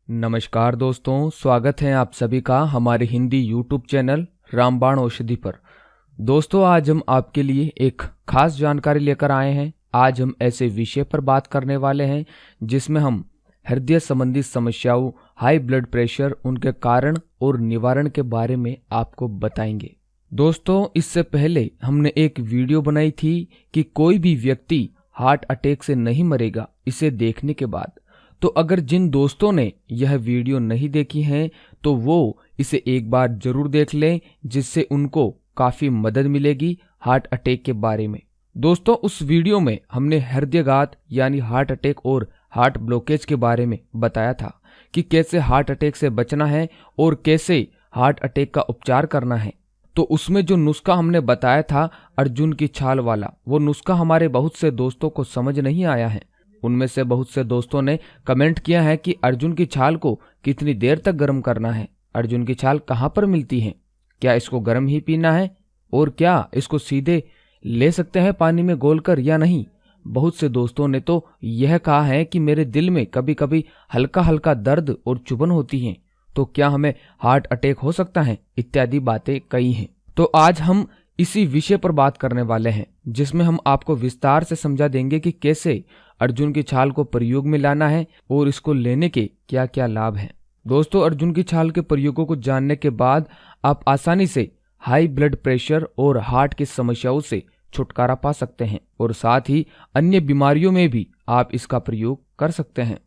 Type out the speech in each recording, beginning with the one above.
नमस्कार दोस्तों, स्वागत है आप सभी का हमारे हिंदी यूट्यूब चैनल रामबाण औषधि पर। दोस्तों, आज हम आपके लिए एक खास जानकारी लेकर आए हैं। आज हम ऐसे विषय पर बात करने वाले हैं जिसमें हम हृदय संबंधी समस्याओं, हाई ब्लड प्रेशर, उनके कारण और निवारण के बारे में आपको बताएंगे। दोस्तों, इससे पहले हमने एक वीडियो बनाई थी कि कोई भी व्यक्ति हार्ट अटैक से नहीं मरेगा इसे देखने के बाद। तो अगर जिन दोस्तों ने यह वीडियो नहीं देखी है तो वो इसे एक बार जरूर देख लें, जिससे उनको काफी मदद मिलेगी हार्ट अटैक के बारे में। दोस्तों, उस वीडियो में हमने हृदयघात यानी हार्ट अटैक और हार्ट ब्लॉकेज के बारे में बताया था कि कैसे हार्ट अटैक से बचना है और कैसे हार्ट अटैक का उपचार करना है। तो उसमें जो नुस्खा हमने बताया था अर्जुन की छाल वाला, वो नुस्खा हमारे बहुत से दोस्तों को समझ नहीं आया है। उनमें से बहुत से दोस्तों ने कमेंट किया है कि अर्जुन की छाल को कितनी देर तक गर्म करना है, अर्जुन की छाल कहाँ पर मिलती है, क्या इसको गर्म ही पीना है और क्या इसको सीधे ले सकते हैं पानी में घोलकर या नहीं। बहुत से दोस्तों ने तो यह कहा है कि मेरे दिल में कभी कभी हल्का हल्का दर्द और चुभन होती है, तो क्या हमें हार्ट अटैक हो सकता है, इत्यादि बातें कही हैं। तो आज हम इसी विषय पर बात करने वाले हैं, जिसमें हम आपको विस्तार से समझा देंगे कि कैसे अर्जुन की छाल को प्रयोग में लाना है और इसको लेने के क्या क्या लाभ हैं। दोस्तों, अर्जुन की छाल के प्रयोगों को जानने के बाद आप आसानी से हाई ब्लड प्रेशर और हार्ट की समस्याओं से छुटकारा पा सकते हैं और साथ ही अन्य बीमारियों में भी आप इसका प्रयोग कर सकते हैं।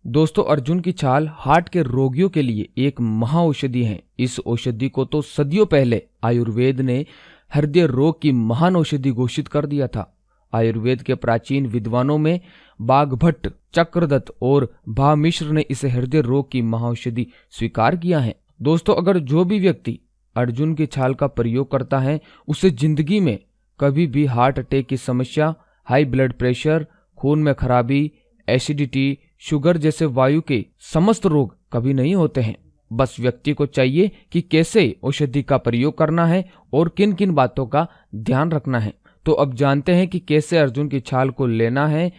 दोस्तों, अर्जुन की छाल हार्ट के रोगियों के लिए एक महाऔषधि है। इस औषधि को तो सदियों पहले आयुर्वेद ने हृदय रोग की महान औषधि घोषित कर दिया था। आयुर्वेद के प्राचीन विद्वानों में बाघभट्ट, चक्रदत्त और भामिश्र ने इसे हृदय रोग की महाऔषधि स्वीकार किया है। दोस्तों, अगर जो भी व्यक्ति अर्जुन की छाल का प्रयोग करता है उसे जिंदगी में कभी भी हार्ट अटैक की समस्या, हाई ब्लड प्रेशर, खून में खराबी, एसिडिटी, शुगर जैसे वायु के समस्त रोग कभी नहीं होते हैं। बस व्यक्ति को चाहिए कि कैसे औषधि का प्रयोग करना है और किन किन बातों का ध्यान रखना है। तो अब जानते हैं कि कैसे अर्जुन की छाल को लेना है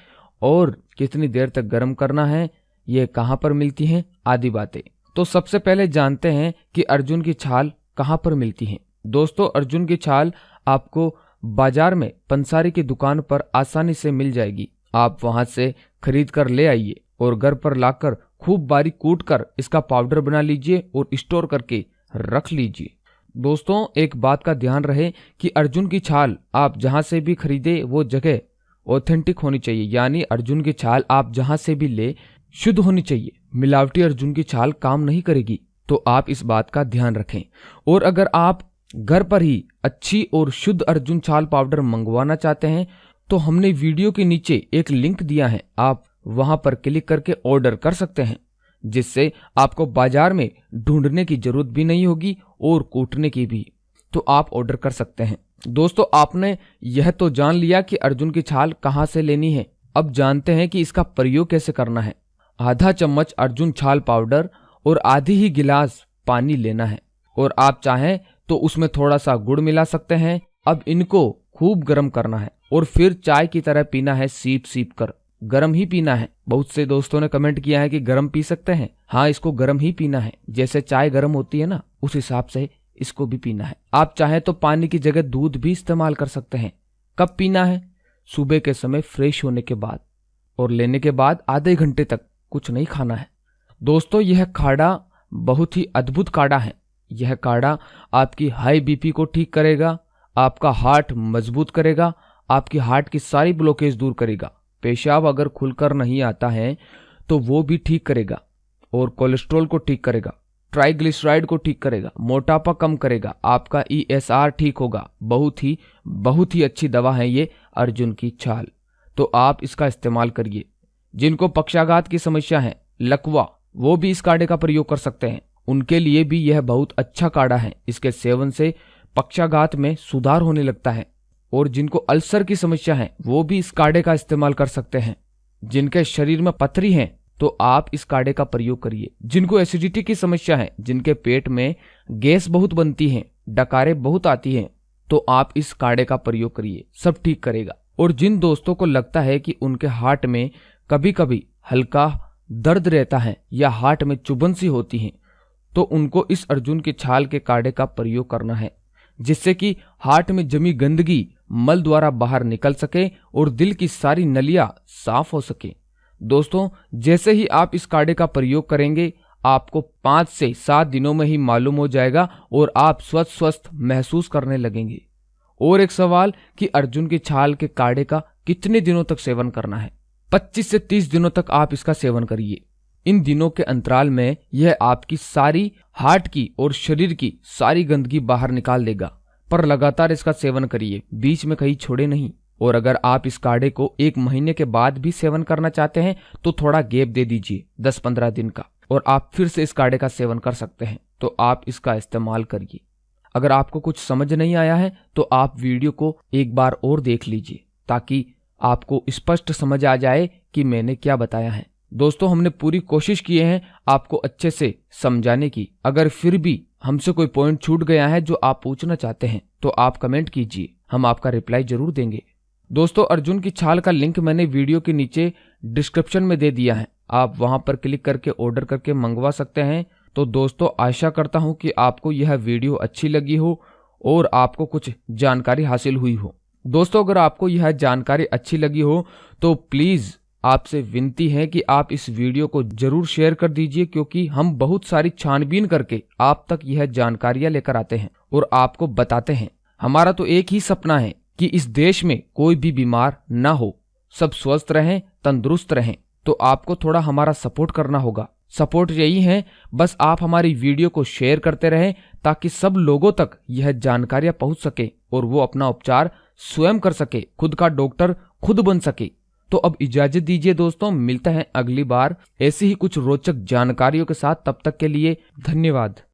और कितनी देर तक गर्म करना है, ये कहाँ पर मिलती हैं, आदि बातें। तो सबसे पहले जानते हैं कि अर्जुन की छाल कहाँ पर मिलती है। दोस्तों, अर्जुन की छाल आपको बाजार में पंसारी की दुकान पर आसानी से मिल जाएगी। आप वहां से खरीद कर ले आइए और घर पर लाकर खूब बारीक कूट कर इसका पाउडर बना लीजिए और स्टोर करके रख लीजिए। दोस्तों, एक बात का ध्यान रहे कि अर्जुन की छाल आप जहां से भी खरीदे वो जगह ऑथेंटिक होनी चाहिए, यानी अर्जुन की छाल आप जहां से भी ले शुद्ध होनी चाहिए। मिलावटी अर्जुन की छाल काम नहीं करेगी, तो आप इस बात का ध्यान रखें। और अगर आप घर पर ही अच्छी और शुद्ध अर्जुन छाल पाउडर मंगवाना चाहते हैं तो हमने वीडियो के नीचे एक लिंक दिया है, आप वहां पर क्लिक करके ऑर्डर कर सकते हैं, जिससे आपको बाजार में ढूंढने की जरूरत भी नहीं होगी और कूटने की भी। तो आप ऑर्डर कर सकते हैं। दोस्तों, आपने यह तो जान लिया कि अर्जुन की छाल कहां से लेनी है। अब जानते हैं कि इसका प्रयोग कैसे करना है। आधा चम्मच अर्जुन छाल पाउडर और आधी ही गिलास पानी लेना है और आप चाहें तो उसमें थोड़ा सा गुड़ मिला सकते हैं। अब इनको खूब गर्म करना है और फिर चाय की तरह पीना है, सीप सीप कर। गरम ही पीना है। बहुत से दोस्तों ने कमेंट किया है कि गरम पी सकते हैं। हाँ, इसको गरम ही पीना है, जैसे चाय गरम होती है ना, उस हिसाब से इसको भी पीना है। आप चाहें तो पानी की जगह दूध भी इस्तेमाल कर सकते हैं। कब पीना है? सुबह के समय फ्रेश होने के बाद, और लेने के बाद आधे घंटे तक कुछ नहीं खाना है। दोस्तों, यह काढ़ा बहुत ही अद्भुत काढ़ा है। यह काढ़ा आपकी हाई बीपी को ठीक करेगा, आपका हार्ट मजबूत करेगा, आपकी हार्ट की सारी ब्लॉकेज दूर करेगा। पेशाब अगर खुलकर नहीं आता है तो वो भी ठीक करेगा और कोलेस्ट्रॉल को ठीक करेगा, ट्राइग्लिसराइड को ठीक करेगा, मोटापा कम करेगा, आपका ESR ठीक होगा। बहुत ही अच्छी दवा है ये अर्जुन की छाल। तो आप इसका इस्तेमाल करिए। जिनको पक्षाघात की समस्या है, लकवा, वो भी इस काढ़े का प्रयोग कर सकते हैं। उनके लिए भी यह बहुत अच्छा काढ़ा है। इसके सेवन से पक्षाघात में सुधार होने लगता है। और जिनको अल्सर की समस्या है वो भी इस काढ़े का इस्तेमाल कर सकते हैं। जिनके शरीर में पथरी है तो आप इस काढ़े का प्रयोग करिए। जिनको एसिडिटी की समस्या है, जिनके पेट में गैस बहुत बनती है, डकारें बहुत आती हैं, तो आप इस काढ़े का प्रयोग करिए, सब ठीक करेगा। और जिन दोस्तों को लगता है कि उनके हार्ट में कभी कभी हल्का दर्द रहता है या हार्ट में चुभन सी होती है, तो उनको इस अर्जुन की छाल के काढ़े का प्रयोग करना है, जिससे कि हार्ट में जमी गंदगी मल द्वारा बाहर निकल सके और दिल की सारी नलियां साफ हो सके। दोस्तों, जैसे ही आप इस काढ़े का प्रयोग करेंगे, आपको 5 से 7 दिनों में ही मालूम हो जाएगा और आप स्वस्थ महसूस करने लगेंगे। और एक सवाल कि अर्जुन की छाल के काढ़े का कितने दिनों तक सेवन करना है? 25 से 30 दिनों तक आप इसका सेवन करिए। इन दिनों के अंतराल में यह आपकी सारी हार्ट की और शरीर की सारी गंदगी बाहर निकाल देगा। पर लगातार इसका सेवन करिए, बीच में कहीं छोड़े नहीं। और अगर आप इस काढ़े को 1 महीने के बाद भी सेवन करना चाहते हैं तो थोड़ा गैप दे दीजिए 10-15 दिन का, और आप फिर से इस काढ़े का सेवन कर सकते हैं। तो आप इसका इस्तेमाल करिए। अगर आपको कुछ समझ नहीं आया है तो आप वीडियो को एक बार और देख लीजिए, ताकि आपको स्पष्ट समझ आ जाए कि मैंने क्या बताया है। दोस्तों, हमने पूरी कोशिश की है आपको अच्छे से समझाने की। अगर फिर भी हमसे कोई पॉइंट छूट गया है जो आप पूछना चाहते हैं तो आप कमेंट कीजिए, हम आपका रिप्लाई जरूर देंगे। दोस्तों, अर्जुन की छाल का लिंक मैंने वीडियो के नीचे डिस्क्रिप्शन में दे दिया है, आप वहां पर क्लिक करके ऑर्डर करके मंगवा सकते हैं। तो दोस्तों, आशा करता हूं कि आपको यह वीडियो अच्छी लगी हो और आपको कुछ जानकारी हासिल हुई हो। दोस्तों, अगर आपको यह जानकारी अच्छी लगी हो तो प्लीज आपसे विनती है कि आप इस वीडियो को जरूर शेयर कर दीजिए, क्योंकि हम बहुत सारी छानबीन करके आप तक यह जानकारियां लेकर आते हैं और आपको बताते हैं। हमारा तो एक ही सपना है कि इस देश में कोई भी बीमार ना हो, सब स्वस्थ रहें, तंदुरुस्त रहें। तो आपको थोड़ा हमारा सपोर्ट करना होगा। सपोर्ट यही है, बस आप हमारी वीडियो को शेयर करते रहें ताकि सब लोगों तक यह जानकारियां पहुंच सके और वो अपना उपचार स्वयं कर सके, खुद का डॉक्टर खुद बन सके। तो अब इजाजत दीजिए दोस्तों, मिलते हैं अगली बार ऐसी ही कुछ रोचक जानकारियों के साथ। तब तक के लिए धन्यवाद।